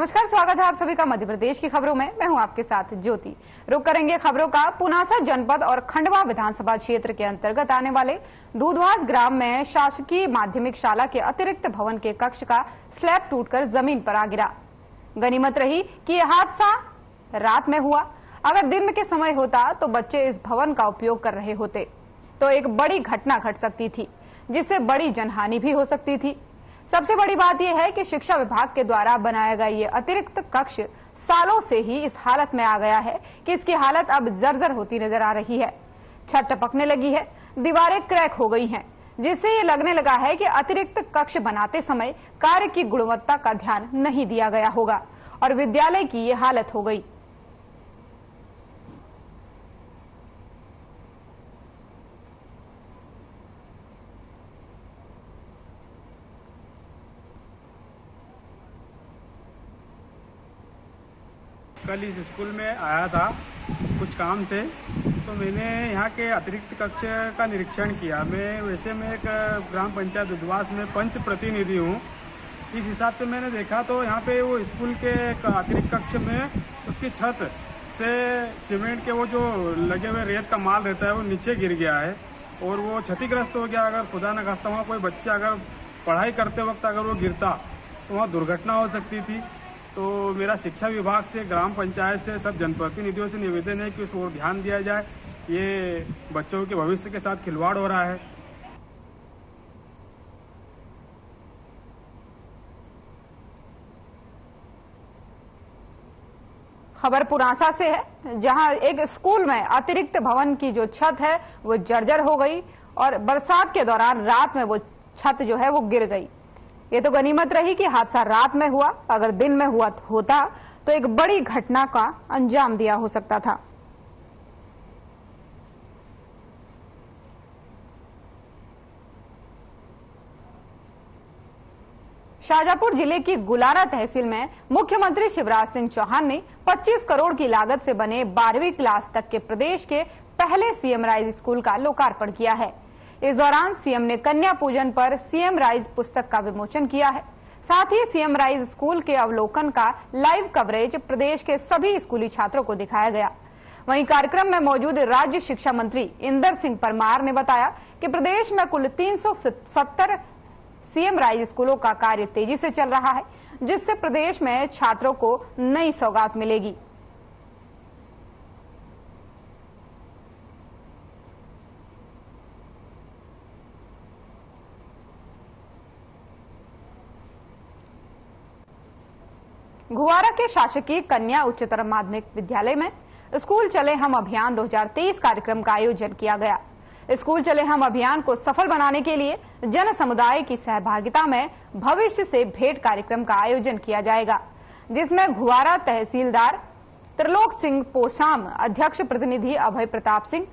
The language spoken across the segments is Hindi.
नमस्कार, स्वागत है आप सभी का मध्य प्रदेश की खबरों में। मैं हूं आपके साथ ज्योति। रुक करेंगे खबरों का पुनासा जनपद और खंडवा विधानसभा क्षेत्र के अंतर्गत आने वाले दूधवास ग्राम में शासकीय माध्यमिक शाला के अतिरिक्त भवन के कक्ष का स्लैब टूटकर जमीन पर आ गिरा। गनीमत रही कि यह हादसा रात में हुआ। अगर दिन के समय होता तो बच्चे इस भवन का उपयोग कर रहे होते तो एक बड़ी घटना घट सकती थी, जिससे बड़ी जनहानि भी हो सकती थी। सबसे बड़ी बात यह है कि शिक्षा विभाग के द्वारा बनाया गया ये अतिरिक्त कक्ष सालों से ही इस हालत में आ गया है कि इसकी हालत अब जर्जर होती नजर आ रही है। छत टपकने लगी है, दीवारें क्रैक हो गई हैं, जिससे ये लगने लगा है कि अतिरिक्त कक्ष बनाते समय कार्य की गुणवत्ता का ध्यान नहीं दिया गया होगा और विद्यालय की ये हालत हो गई। कल इस स्कूल में आया था कुछ काम से, तो मैंने यहाँ के अतिरिक्त कक्ष का निरीक्षण किया। मैं एक ग्राम पंचायत दूधवास में पंच प्रतिनिधि हूँ। इस हिसाब से मैंने देखा तो यहाँ पे वो स्कूल के अतिरिक्त कक्ष में उसकी छत से सीमेंट के वो जो लगे हुए रेत का माल रहता है वो नीचे गिर गया है और वो क्षतिग्रस्त हो गया। अगर खुदा न खास्ता वहाँ कोई बच्चा अगर पढ़ाई करते वक्त अगर वो गिरता तो वहाँ दुर्घटना हो सकती थी। तो मेरा शिक्षा विभाग से, ग्राम पंचायत से, सब जनप्रतिनिधियों से निवेदन है कि उस ओर ध्यान दिया जाए। ये बच्चों के भविष्य के साथ खिलवाड़ हो रहा है। खबर पुनासा से है, जहां एक स्कूल में अतिरिक्त भवन की जो छत है वो जर्जर हो गई और बरसात के दौरान रात में वो छत जो है वो गिर गई। ये तो गनीमत रही कि हादसा रात में हुआ। अगर दिन में होता तो एक बड़ी घटना का अंजाम दिया हो सकता था। शाजापुर जिले की गुलारा तहसील में मुख्यमंत्री शिवराज सिंह चौहान ने 25 करोड़ की लागत से बने 12वीं क्लास तक के प्रदेश के पहले सीएम राइज स्कूल का लोकार्पण किया है। इस दौरान सीएम ने कन्या पूजन पर सीएम राइज पुस्तक का विमोचन किया है। साथ ही सीएम राइज स्कूल के अवलोकन का लाइव कवरेज प्रदेश के सभी स्कूली छात्रों को दिखाया गया। वहीं कार्यक्रम में मौजूद राज्य शिक्षा मंत्री इंदर सिंह परमार ने बताया कि प्रदेश में कुल 370 सीएम राइज स्कूलों का कार्य तेजी से चल रहा है, जिससे प्रदेश में छात्रों को नई सौगात मिलेगी। घुवारा के शासकीय कन्या उच्चतर माध्यमिक विद्यालय में स्कूल चले हम अभियान 2023 कार्यक्रम का आयोजन किया गया। स्कूल चले हम अभियान को सफल बनाने के लिए जन समुदाय की सहभागिता में भविष्य से भेंट कार्यक्रम का आयोजन किया जाएगा, जिसमें घुवारा तहसीलदार त्रिलोक सिंह पोसाम, अध्यक्ष प्रतिनिधि अभय प्रताप सिंह,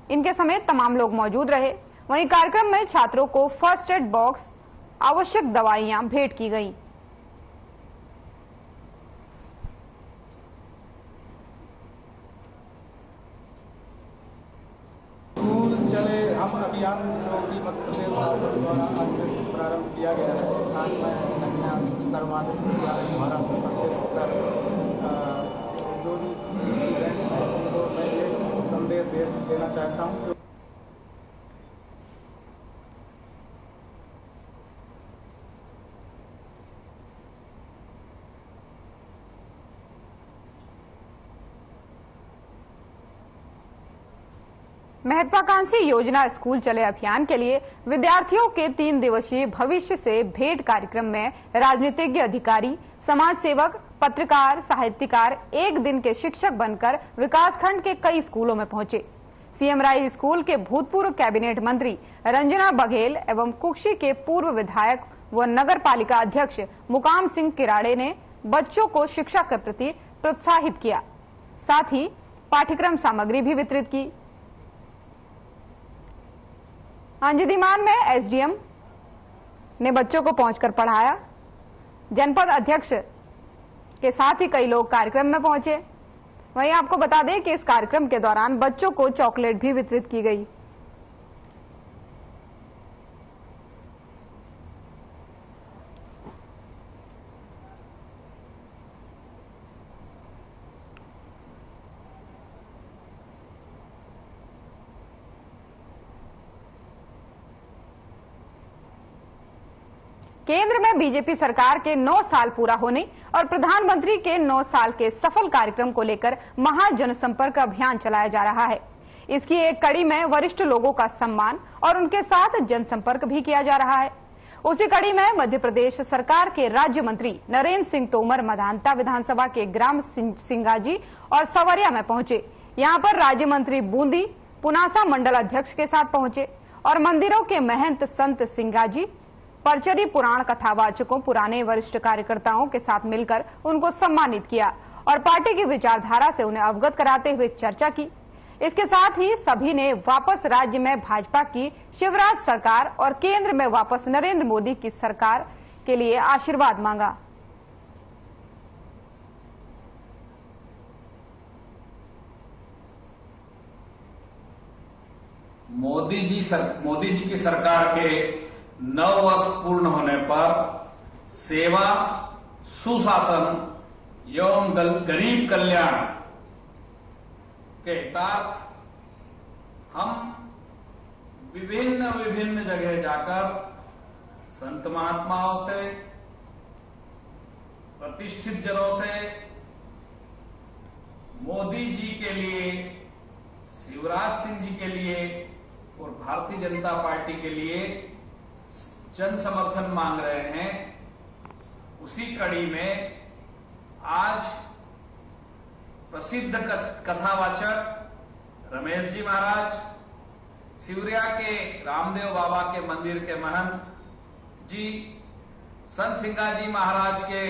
इनके समेत तमाम लोग मौजूद रहे। वहीं कार्यक्रम में छात्रों को फर्स्ट एड बॉक्स, आवश्यक दवाइयां भेंट की गयी। हम अभियान जो कि मध्य प्रदेश शासन द्वारा आज से प्रारंभ किया गया है। आज मैं कन्या उच्चतर माध्यमिक विद्यालय घुवारा से उपस्थित होकर जो भी स्टूडेंट्स हैं उनको मैं ये संदेश देना चाहता हूँ। महत्वाकांक्षी योजना स्कूल चले अभियान के लिए विद्यार्थियों के 3 दिवसीय भविष्य से भेंट कार्यक्रम में राजनीतिज्ञ, अधिकारी, समाज सेवक, पत्रकार, साहित्यकार एक दिन के शिक्षक बनकर विकासखंड के कई स्कूलों में पहुंचे। सीएम राइज स्कूल के भूतपूर्व कैबिनेट मंत्री रंजना बघेल एवं कुक्षी के पूर्व विधायक व नगर पालिका अध्यक्ष मुकाम सिंह किराड़े ने बच्चों को शिक्षा के प्रति प्रोत्साहित किया। साथ ही पाठ्यक्रम सामग्री भी वितरित की। अंजदीमान में एसडीएम ने बच्चों को पहुंचकर पढ़ाया। जनपद अध्यक्ष के साथ ही कई लोग कार्यक्रम में पहुंचे। वहीं आपको बता दें कि इस कार्यक्रम के दौरान बच्चों को चॉकलेट भी वितरित की गई। केंद्र में बीजेपी सरकार के 9 साल पूरा होने और प्रधानमंत्री के 9 साल के सफल कार्यक्रम को लेकर महा जनसंपर्क अभियान चलाया जा रहा है। इसकी एक कड़ी में वरिष्ठ लोगों का सम्मान और उनके साथ जनसंपर्क भी किया जा रहा है। उसी कड़ी में मध्य प्रदेश सरकार के राज्य मंत्री नरेंद्र सिंह तोमर मधानता विधानसभा के ग्राम सिंगाजी और सवरिया में पहुंचे। यहां पर राज्य मंत्री बूंदी पुनासा मंडल अध्यक्ष के साथ पहुंचे और मंदिरों के महंत संत सिंगाजी परचरी पुराण कथावाचकों पुराने वरिष्ठ कार्यकर्ताओं के साथ मिलकर उनको सम्मानित किया और पार्टी की विचारधारा से उन्हें अवगत कराते हुए चर्चा की। इसके साथ ही सभी ने वापस राज्य में भाजपा की शिवराज सरकार और केंद्र में वापस नरेंद्र मोदी की सरकार के लिए आशीर्वाद मांगा। मोदी जी की सरकार के 9 वर्ष पूर्ण होने पर सेवा, सुशासन एवं गरीब कल्याण के हितार्थ हम विभिन्न जगह जाकर संत महात्माओं से, प्रतिष्ठित जनों से मोदी जी के लिए, शिवराज सिंह जी के लिए और भारतीय जनता पार्टी के लिए जन समर्थन मांग रहे हैं। उसी कड़ी में आज प्रसिद्ध कथावाचक रमेश जी महाराज, सिवरिया के रामदेव बाबा के मंदिर के महंत जी, संत सिंगाजी महाराज के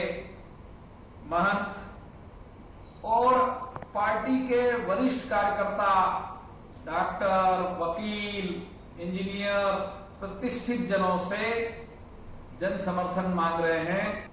महंत और पार्टी के वरिष्ठ कार्यकर्ता, डॉक्टर, वकील, इंजीनियर, प्रतिष्ठित जनों से जन समर्थन मांग रहे हैं।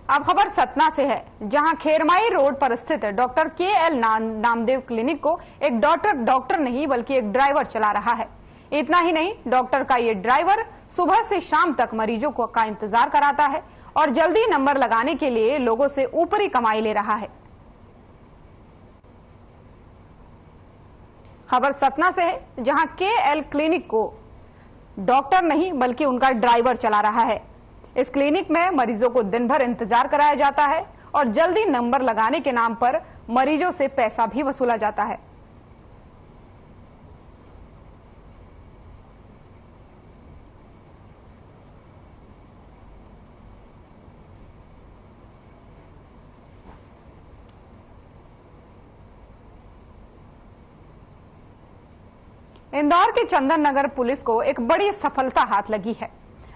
अब खबर सतना से है, जहां खेरमाई रोड पर स्थित डॉक्टर के.एल. नामदेव क्लिनिक को एक डॉक्टर नहीं बल्कि एक ड्राइवर चला रहा है। इतना ही नहीं, डॉक्टर का ये ड्राइवर सुबह से शाम तक मरीजों का इंतजार कराता है और जल्दी नंबर लगाने के लिए लोगों से ऊपरी कमाई ले रहा है। खबर सतना से है, जहां के.एल. क्लिनिक को डॉक्टर नहीं बल्कि उनका ड्राइवर चला रहा है। इस क्लिनिक में मरीजों को दिन भर इंतजार कराया जाता है और जल्दी नंबर लगाने के नाम पर मरीजों से पैसा भी वसूला जाता है। इंदौर के चंदन नगर पुलिस को एक बड़ी सफलता हाथ लगी है,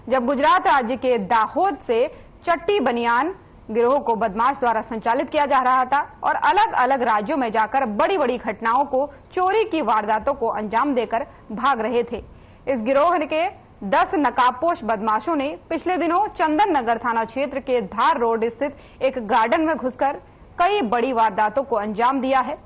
जब गुजरात राज्य के दाहोद से चट्टी बनियान गिरोह को बदमाश द्वारा संचालित किया जा रहा था और अलग अलग राज्यों में जाकर बड़ी बड़ी घटनाओं को, चोरी की वारदातों को अंजाम देकर भाग रहे थे। इस गिरोह के 10 नकाबपोश बदमाशों ने पिछले दिनों चंदन नगर थाना क्षेत्र के धार रोड स्थित एक गार्डन में घुसकर कई बड़ी वारदातों को अंजाम दिया है,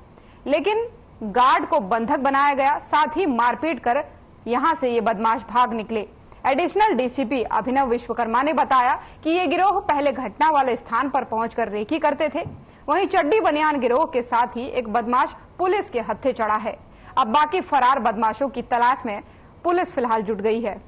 लेकिन गार्ड को बंधक बनाया गया। साथ ही मारपीट कर यहां से ये बदमाश भाग निकले। एडिशनल डीसीपी अभिनव विश्वकर्मा ने बताया कि ये गिरोह पहले घटना वाले स्थान पर पहुंचकर रेकी करते थे। वहीं चड्डी बनियान गिरोह के साथ ही एक बदमाश पुलिस के हत्थे चढ़ा है। अब बाकी फरार बदमाशों की तलाश में पुलिस फिलहाल जुट गई है।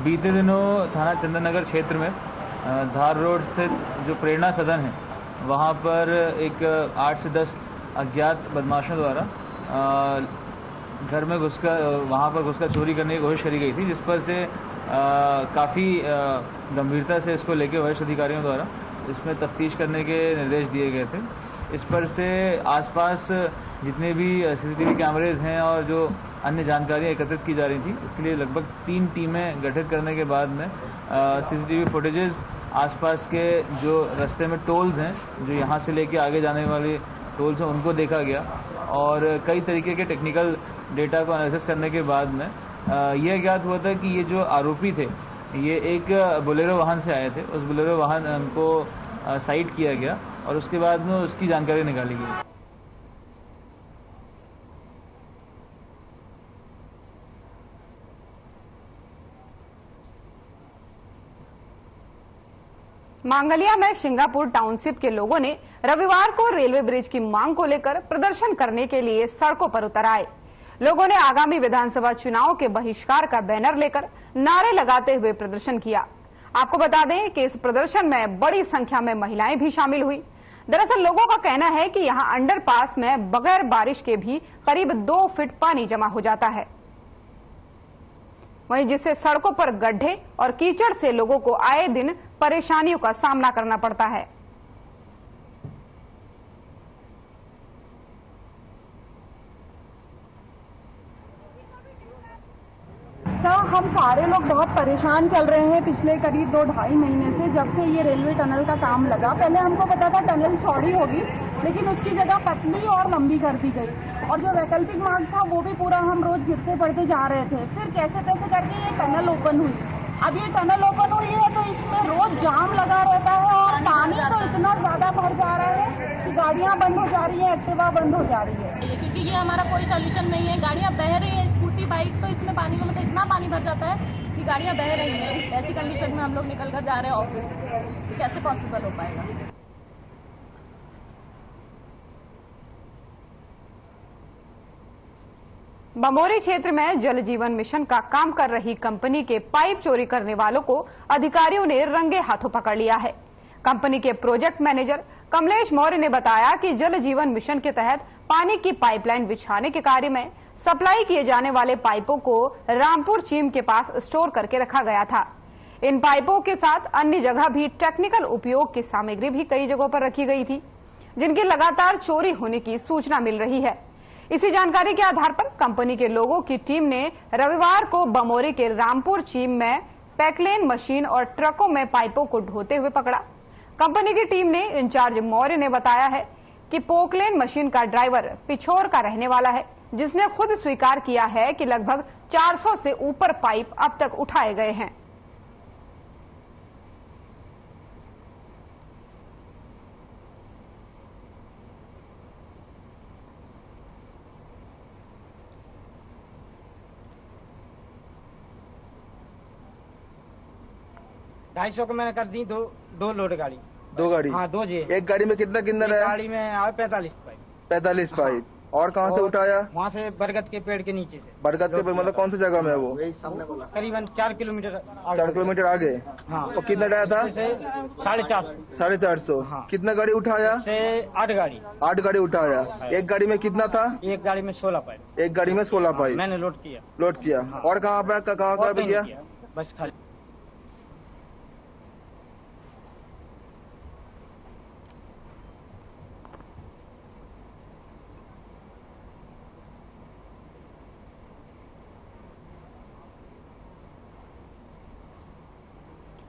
बीते दिनों थाना चंदन नगर क्षेत्र में धार रोड स्थित जो प्रेरणा सदन है, वहाँ पर एक 8 से 10 अज्ञात बदमाशों द्वारा घर में घुसकर वहाँ पर घुसकर चोरी करने की कोशिश करी गई थी, जिस पर से काफ़ी गंभीरता से इसको लेकर वरिष्ठ अधिकारियों द्वारा इसमें तफ्तीश करने के निर्देश दिए गए थे। इस पर से आसपास जितने भी सीसीटीवी कैमरेज हैं और जो अन्य जानकारियाँ एकत्रित की जा रही थी, इसके लिए लगभग 3 टीमें गठित करने के बाद में सीसीटीवी फुटेजेस आसपास के जो रास्ते में टोल्स हैं, जो यहाँ से लेके आगे जाने वाले टोल्स हैं, उनको देखा गया और कई तरीके के टेक्निकल डेटा को एनालिसिस करने के बाद में यह ज्ञात हुआ था कि ये जो आरोपी थे, ये एक बोलेरो वाहन से आए थे। उस बोलेरो वाहन को साइड किया गया और उसके बाद में उसकी जानकारी निकाली गई। मांगलिया में सिंगापुर टाउनशिप के लोगों ने रविवार को रेलवे ब्रिज की मांग को लेकर प्रदर्शन करने के लिए सड़कों पर उतर आए। लोगों ने आगामी विधानसभा चुनाव के बहिष्कार का बैनर लेकर नारे लगाते हुए प्रदर्शन किया। आपको बता दें कि इस प्रदर्शन में बड़ी संख्या में महिलाएं भी शामिल हुई। दरअसल लोगों का कहना है कि यहां अंडरपास में बगैर बारिश के भी करीब 2 फीट पानी जमा हो जाता है, वहीं जिससे सड़कों पर गड्ढे और कीचड़ से लोगों को आए दिन परेशानियों का सामना करना पड़ता है। हम सारे लोग बहुत परेशान चल रहे हैं पिछले करीब 2-2.5 महीने से, जब से ये रेलवे टनल का काम लगा। पहले हमको पता था टनल चौड़ी होगी, लेकिन उसकी जगह पतली और लंबी कर दी गई और जो वैकल्पिक मार्ग था वो भी पूरा हम रोज गिरते पड़ते जा रहे थे। फिर कैसे कैसे करके ये टनल ओपन हुई। अब ये टनल ओपन हुई है तो इसमें रोज जाम लगा रहता है और पानी तो इतना ज्यादा भर जा रहा है कि गाड़ियां बंद हो जा रही है, एक्टिवा बंद हो जा रही है, क्योंकि ये हमारा कोई सोल्यूशन नहीं है। गाड़ियां बह रही है, स्कूटी बाइक, तो इसमें पानी में मतलब इतना पानी भर जाता है कि गाड़ियां बह रही है। ऐसी कंडीशन में हम लोग निकल कर जा रहे हैं ऑफिस, कैसे पॉसिबल हो पाएगा। बमोरी क्षेत्र में जल जीवन मिशन का काम कर रही कंपनी के पाइप चोरी करने वालों को अधिकारियों ने रंगे हाथों पकड़ लिया है। कंपनी के प्रोजेक्ट मैनेजर कमलेश मौर्य ने बताया कि जल जीवन मिशन के तहत पानी की पाइपलाइन बिछाने के कार्य में सप्लाई किए जाने वाले पाइपों को रामपुर चीम के पास स्टोर करके रखा गया था। इन पाइपों के साथ अन्य जगह भी टेक्निकल उपयोग की सामग्री भी कई जगहों पर रखी गई थी, जिनकी लगातार चोरी होने की सूचना मिल रही है। इसी जानकारी के आधार पर कंपनी के लोगों की टीम ने रविवार को बमोरी के रामपुर चीम में पैकलेन मशीन और ट्रकों में पाइपों को ढोते हुए पकड़ा। कंपनी की टीम ने इंचार्ज मौर्य ने बताया है कि पोकलेन मशीन का ड्राइवर पिछोर का रहने वाला है, जिसने खुद स्वीकार किया है कि लगभग 400 से ऊपर पाइप अब तक उठाए गए हैं। ढाई सौ को मैंने कर दी दो लोड गाड़ी। 2 गाड़ी? हाँ 2 जे। एक गाड़ी में कितना किन्नर है? गाड़ी में आए 45 पाइप। 45 पाइप। और कहाँ से उठाया? वहाँ से बरगद के पेड़ के नीचे से। बरगद के पेड़ मतलब कौन सी जगह में है वो? करीबन 4 किलोमीटर 4 किलोमीटर आगे। हाँ। और कितना डाया था? 450। 450। हाँ। कितना गाड़ी उठाया? 8 गाड़ी। 8 गाड़ी उठाया। एक गाड़ी में कितना था? एक गाड़ी में 16 पाइप। एक गाड़ी में 16 पाइप मैंने लोड किया। लोड किया। और कहाँ पे किया? बस खाली।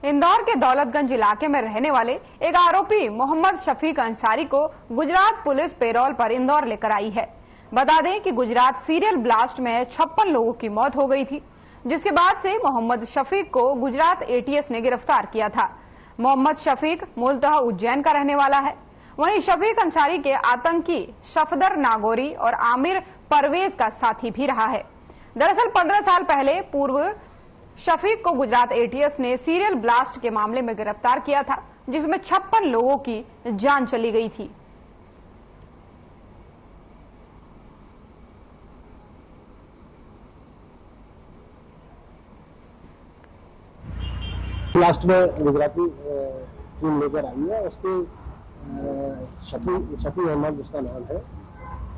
इंदौर के दौलतगंज इलाके में रहने वाले एक आरोपी मोहम्मद शफीक अंसारी को गुजरात पुलिस पेरोल पर इंदौर लेकर आई है। बता दें कि गुजरात सीरियल ब्लास्ट में 56 लोगों की मौत हो गई थी, जिसके बाद से मोहम्मद शफीक को गुजरात एटीएस ने गिरफ्तार किया था। मोहम्मद शफीक मूलतः उज्जैन का रहने वाला है। वहीं शफीक अंसारी के आतंकी सफदर नागौरी और आमिर परवेज का साथी भी रहा है। दरअसल 15 साल पहले पूर्व शफीक को गुजरात एटीएस ने सीरियल ब्लास्ट के मामले में गिरफ्तार किया था, जिसमें 56 लोगों की जान चली गई थी। ब्लास्ट में गुजराती टीम लेकर आई है। उसके शफी अहमद उसका नाम है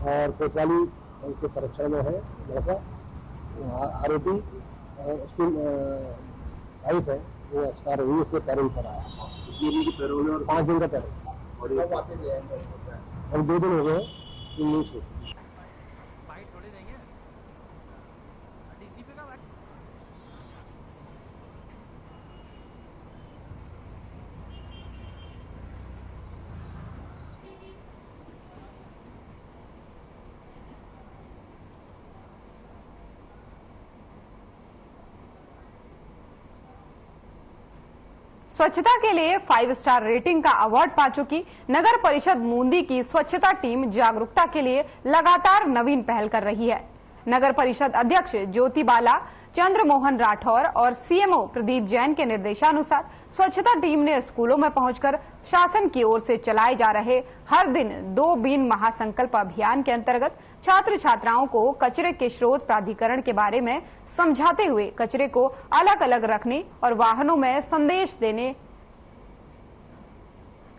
और कोतवाली उनके संरक्षण में है लड़का। आरोपी उसकी वाइफ है वो एक्सपायर हुई, उसके पैरोल पर आया। 5 दिन का पैरोल और 2 दिन हो गए 19 से। स्वच्छता के लिए 5 स्टार रेटिंग का अवार्ड पा चुकी नगर परिषद मूंदी की स्वच्छता टीम जागरूकता के लिए लगातार नवीन पहल कर रही है। नगर परिषद अध्यक्ष ज्योति बाला चंद्रमोहन राठौर और सीएमओ प्रदीप जैन के निर्देशानुसार स्वच्छता टीम ने स्कूलों में पहुंचकर शासन की ओर से चलाए जा रहे हर दिन 2 बीन महासंकल्प अभियान के अंतर्गत छात्र छात्राओं को कचरे के स्रोत प्राधिकरण के बारे में समझाते हुए कचरे को अलग अलग रखने और वाहनों में संदेश देने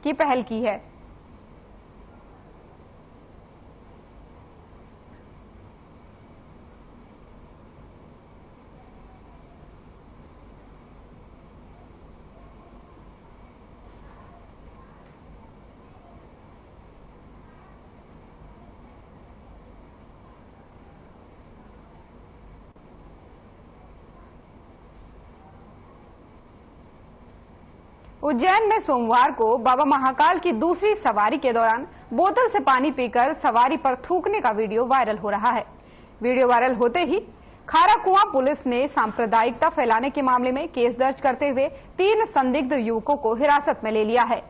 की पहल की है। उज्जैन में सोमवार को बाबा महाकाल की दूसरी सवारी के दौरान बोतल से पानी पीकर सवारी पर थूकने का वीडियो वायरल हो रहा है। वीडियो वायरल होते ही खाराकुआं पुलिस ने सांप्रदायिकता फैलाने के मामले में केस दर्ज करते हुए 3 संदिग्ध युवकों को हिरासत में ले लिया है।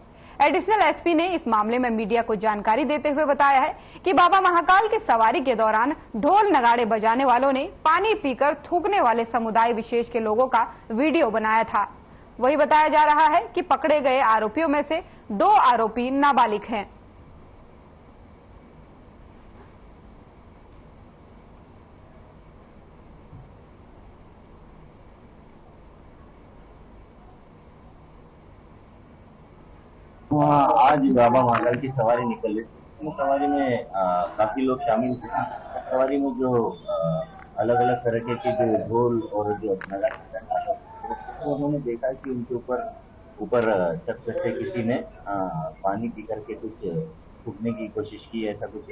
एडिशनल एसपी ने इस मामले में मीडिया को जानकारी देते हुए बताया है कि बाबा महाकाल की सवारी के दौरान ढोल नगाड़े बजाने वालों ने पानी पीकर थूकने वाले समुदाय विशेष के लोगों का वीडियो बनाया था। वही बताया जा रहा है कि पकड़े गए आरोपियों में से 2 आरोपी नाबालिग हैं। आज बाबा महाकाल की सवारी निकल रही थी। सवारी में काफी लोग शामिल थे। सवारी में जो अलग अलग तरह के जो ढोल और जो नगाड़े, उन्होंने देखा कि उनके ऊपर छत से किसी ने पानी पी करके कुछ थूकने की कोशिश की, ऐसा कुछ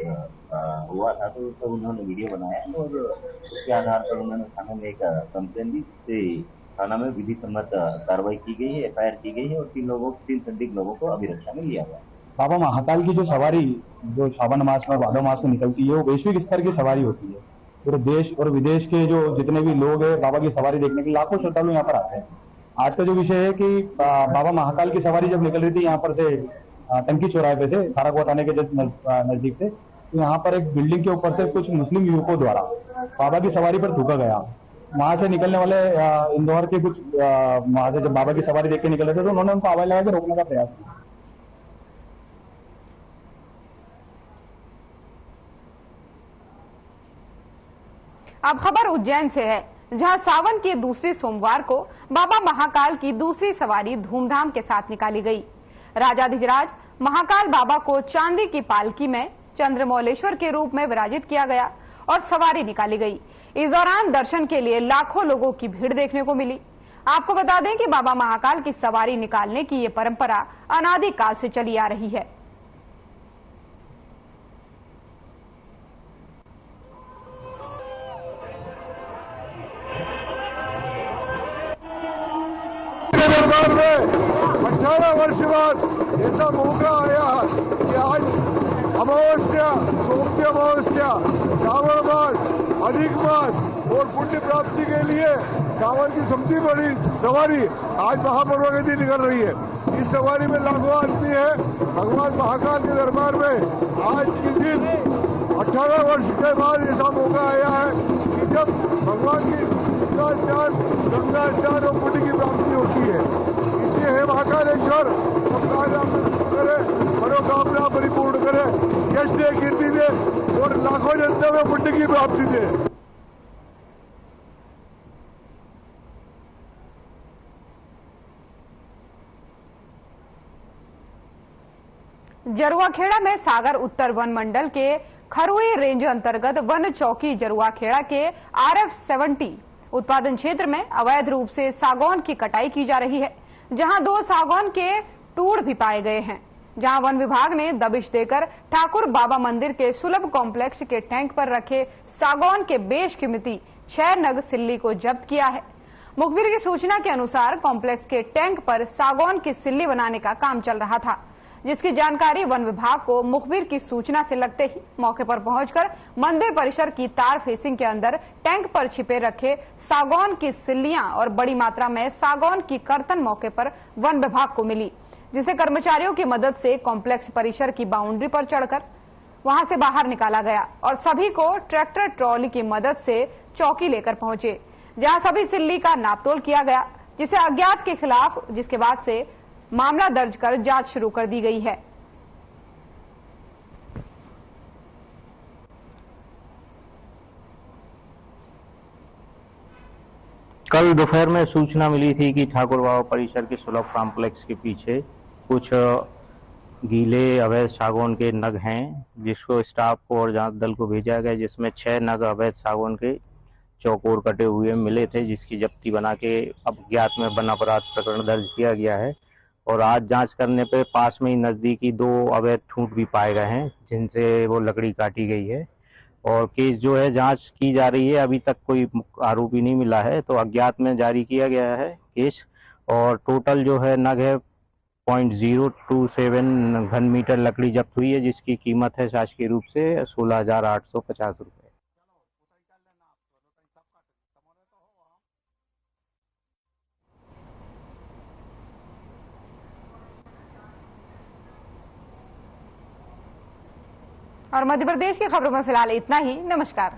हुआ था। तो उन्होंने वीडियो बनाया और उसके आधार पर उन्होंने थाने में एक कंप्लेन दी, जिससे थाना में विधि सम्मत कार्रवाई की गई है, एफआईआर की गई है और 3 संदिग्ध लोगों को अभिरक्षा में लिया गया। बाबा महाकाल की जो सवारी जो सावन मास में भादो मास में निकलती है, वो वैश्विक स्तर की सवारी होती है। पूरे देश और विदेश के जो जितने भी लोग हैं बाबा की सवारी देखने के लिए लाखों श्रद्धालु यहाँ पर आते हैं। आज का जो विषय है कि बाबा महाकाल की सवारी जब निकल रही थी यहाँ पर से टंकी चौराहे पे से खाराकुआं थाने के नजदीक से, तो यहाँ पर एक बिल्डिंग के ऊपर से कुछ मुस्लिम युवकों द्वारा बाबा की सवारी पर थूका गया। वहां से निकलने वाले इंदौर के कुछ वहां से जब बाबा की सवारी देख के निकल रहे थे तो उन्होंने उनको आवाज लगा के रोकने का प्रयास किया। अब खबर उज्जैन से है, जहां सावन के दूसरे सोमवार को बाबा महाकाल की दूसरी सवारी धूमधाम के साथ निकाली गई। राजाधिराज महाकाल बाबा को चांदी की पालकी में चंद्रमौलेश्वर के रूप में विराजित किया गया और सवारी निकाली गई। इस दौरान दर्शन के लिए लाखों लोगों की भीड़ देखने को मिली। आपको बता दें कि बाबा महाकाल की सवारी निकालने की ये परंपरा अनादिकाल से चली आ रही है। दरबार में 18 वर्ष बाद ऐसा मौका आया कि आज अमावस्या, सोमती अमावस्या, श्रावण मास, अधिक मास और पुण्य प्राप्ति के लिए सावन की सबसे बड़ी सवारी आज महापर्व के दिन निकल रही है। इस सवारी में लाखों आदमी है। भगवान महाकाल के दरबार में आज के दिन 18 वर्ष के बाद ऐसा मौका आया है कि जब भगवान की गंगा स्नान और पुण्य की प्राप्ति होती है। इसलिए है महाकालेश्वर करे, मनोकामना परिपूर्ण करे, यश दे, कीर्ति दे और लाखों जनता में पुण्य की प्राप्ति दे। जरुआखेड़ा में सागर उत्तर वन मंडल के खरुई रेंज अंतर्गत वन चौकी जरुआखेड़ा के RF-70 उत्पादन क्षेत्र में अवैध रूप से सागौन की कटाई की जा रही है, जहां 2 सागौन के टूड़ भी पाए गए हैं। जहां वन विभाग ने दबिश देकर ठाकुर बाबा मंदिर के सुलभ कॉम्प्लेक्स के टैंक पर रखे सागौन के बेशकीमती 6 नग सिल्ली को जब्त किया है। मुखबिर की सूचना के अनुसार कॉम्प्लेक्स के टैंक पर सागौन की सिल्ली बनाने का काम चल रहा था, जिसकी जानकारी वन विभाग को मुखबिर की सूचना से लगते ही मौके पर पहुंचकर मंदिर परिसर की तार फेसिंग के अंदर टैंक पर छिपे रखे सागौन की सिल्लियां और बड़ी मात्रा में सागौन की कर्तन मौके पर वन विभाग को मिली, जिसे कर्मचारियों की मदद से कॉम्प्लेक्स परिसर की बाउंड्री पर चढ़कर वहां से बाहर निकाला गया और सभी को ट्रैक्टर ट्रॉली की मदद से चौकी लेकर पहुंचे, जहां सभी सिल्ली का नापतोल किया गया, जिसे अज्ञात के खिलाफ, जिसके बाद से मामला दर्ज कर जांच शुरू कर दी गई है। कल दोपहर में सूचना मिली थी कि ठाकुर बाबा परिसर के सुलभ कॉम्प्लेक्स के पीछे कुछ गीले अवैध सागौन के नग हैं, जिसको स्टाफ को और जांच दल को भेजा गया, जिसमें 6 नग अवैध सागौन के चौकोर कटे हुए मिले थे, जिसकी जब्ती बना के अज्ञात में वन अपराध प्रकरण दर्ज किया गया है। और आज जांच करने पे पास में ही नजदीकी 2 अवैध ठूंठ भी पाए गए हैं, जिनसे वो लकड़ी काटी गई है। और केस जो है जांच की जा रही है, अभी तक कोई आरोपी नहीं मिला है, तो अज्ञात में जारी किया गया है केस। और टोटल जो है नग है 0.027 घन मीटर लकड़ी जब्त हुई है, जिसकी कीमत है शासकीय रूप से 16,850 रुपये। और मध्य प्रदेश की खबरों में फिलहाल इतना ही। नमस्कार।